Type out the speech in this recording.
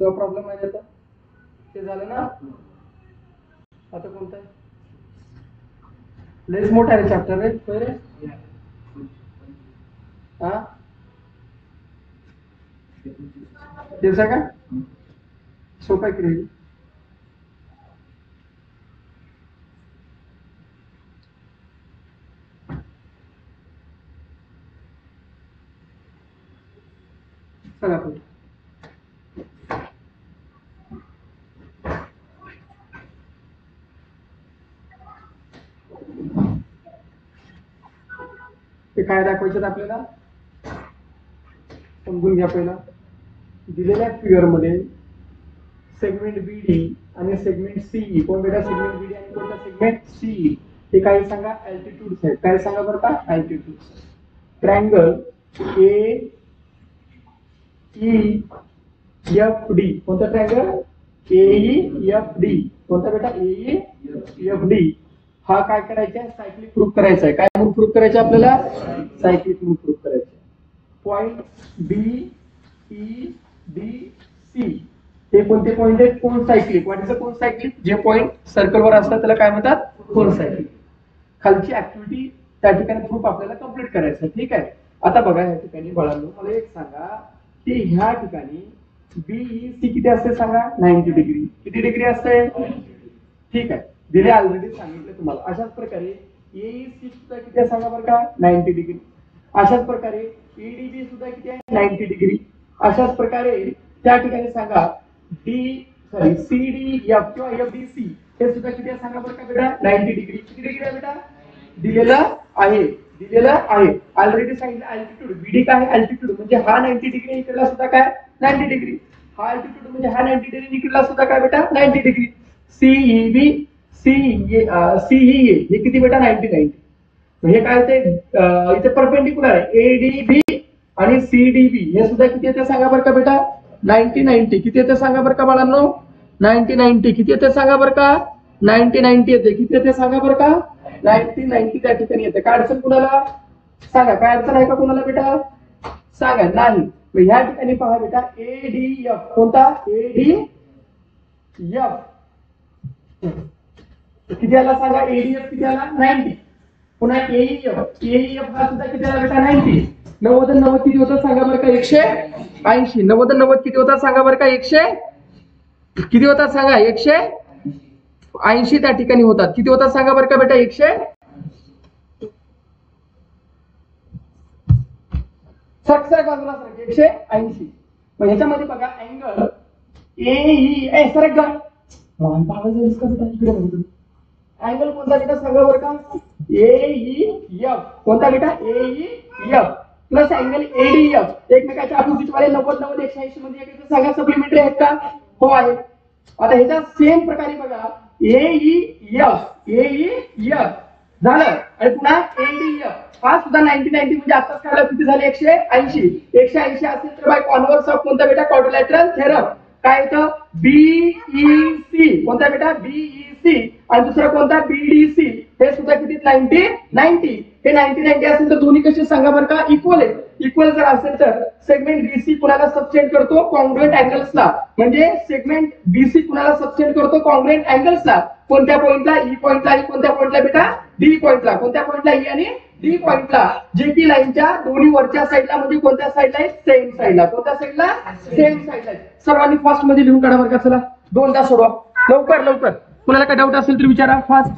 किंवा प्रॉब्लेम आहे त्याचा ते झालं ना. आता कोणता आहे लेस मोठा आहे चॅप्टर रे पहिले हा दिवसा का सोपा क्रिया चला पुढे. ते काय दाखवायचं आपल्याला समजून घ्या. पहिला दिलेल्या फिगर मध्ये सेगमेंट बीडी आणि सेगमेंट सीई कोण बेटा सेगमेंट बीडी आणि कोणता सेगमेंट सीई हे काय सांगा अल्टिट्यूड्स आहेत. काय सांगा बरं का altitudes. Triangle A E F D कोणता ट्रायंगल ए एफ डी कोणता बेटा ए एफ डी हा काय करायचा आहे सायक्लिक प्रूफ करायचा आहे. काय म्हणून प्रूफ करायचं आपल्याला सायक्लिक म्हणून प्रूफ करायचं. Point B E D C हे कोणते पॉइंट आहेत कोण सायक्लिक वाटायचं कोण सायक्लिक जे पॉइंट सर्कलवर असतात त्याला काय म्हणतात कोण सायक्लिक. खालची ऍक्टिव्हिटी त्या ठिकाणी प्रूफ आपल्याला कंप्लीट करायचं. ठीक आहे. आता बघा या ठिकाणी बाळांनो मला एक सांगा की ह्या ठिकाणी बीई सी किती असते सांगा 90 डिग्री. किती डिग्री असते. ठीक आहे दिले ऑलरेडी सांगितलं तुम्हाला. अशाच प्रकारे एईसी सुद्धा किती आहे सांगा बरं का 90 डिग्री. अशाच प्रकारे ईडीबी सुद्धा किती आहे 90 डिग्री. अशाच प्रकारे त्या ठिकाणी सांगा सीडीएफ किंवा एफडीसी हे सुद्धा किती आहे सांगा बरं का बेटा 90 डिग्री. किती डिग्री आहे बेटा दिलेलं आहे ऑलरेडी सांगितलं. अल्टिट्यूड बीडी काय अल्टिट्यूड म्हणजे हा 90 डिग्री इकडला सुद्धा काय 90 डिग्री. हा अल्टिट्यूड म्हणजे हा 90 डिग्री इकडला सुद्धा काय बेटा 90 डिग्री. सीईबी सीईए हे किती बेटा 90 हे काय ते इथे परपेंडिक्युलर आहे. एडीबी आणि सीडीबी हे सुद्धा किती येते सांगा बरं का बेटा 90 किती येते सांगा बरं का बाळांनो 90 किती येते सांगा बरं का 90 येते. किती येते सांगा बरं का 90 त्या ठिकाणी येते. काय अडचण कुणाला सांगा काय अडचण आहे का कुणाला बेटा सांगा नाही. ह्या ठिकाणी पहा बेटा एडीएफ कोणता एडीएफ किती आला सांगा एडीएफ किती आला 90. पुन्हा एईएफ हा सुद्धा किती आला बेटा 90. 90 किती होतं सांगा बरं का 180. 90 किती होता सांगा बरं का 100 किती होतात सांगा 180 त्या ठिकाणी होतात. किती होतात सांगा बरं का बेटा 100 सरक बाजूला सरक 180. मग ह्याच्यामध्ये बघा अँगल एई सरक गा अँगल कोणता बेटा सांगा बरं का एईएफ कोणता बेटा एईएफ प्लस अँगल एडीएफ एकमेकाच्या अपोजिट वाले 90 180 मध्ये एक सांगा सप्लिमेंटरी आहेत का हो आहे. आता ह्याच्या सेम प्रकारे बघा एईएफ झालं आणि पुन्हा एडीएफ हा सुद्धा 90 म्हणजे आताच काढला किती झाले 180 असेल तर बाय कॉन्व्हर्स ऑफ कोणता बेटा क्वाड्रिलॅटरल थेरम काय येतं बीईसी कोणता बेटा बीईसी आणि दुसरा कोणता बीडीसी हे सुद्धा किती 90 हे 90 असेल तर दोन्ही कसे सांगा बरं का इक्वल आहे. इक्वल जर असेल तर सेगमेंट बीसी कुणाला सबसेंड करतो कॉन्ग्रुएंट अँगल्सला म्हणजे सेगमेंट बीसी कुणाला सबसेंड करतो कॉन्ग्रुएंट अँगल्सला. कोणत्या पॉइंटला ई पॉइंटला आणि कोणत्या पॉइंटला बेटा डी पॉइंटला. कोणत्या पॉइंटला ई आणि डी पॉइंटला जे की लाईनच्या दोन्ही वरच्या साईडला म्हणजे कोणत्या साईडला आहे सेम साईडला. कोणत्या साईडला सेम साईडला. सर्वांनी फास्ट मध्ये लिहून काढा बरं का. चला दोनदा सोडवा लवकर कुणाला काय डाऊट असेल तर विचारा फास्ट.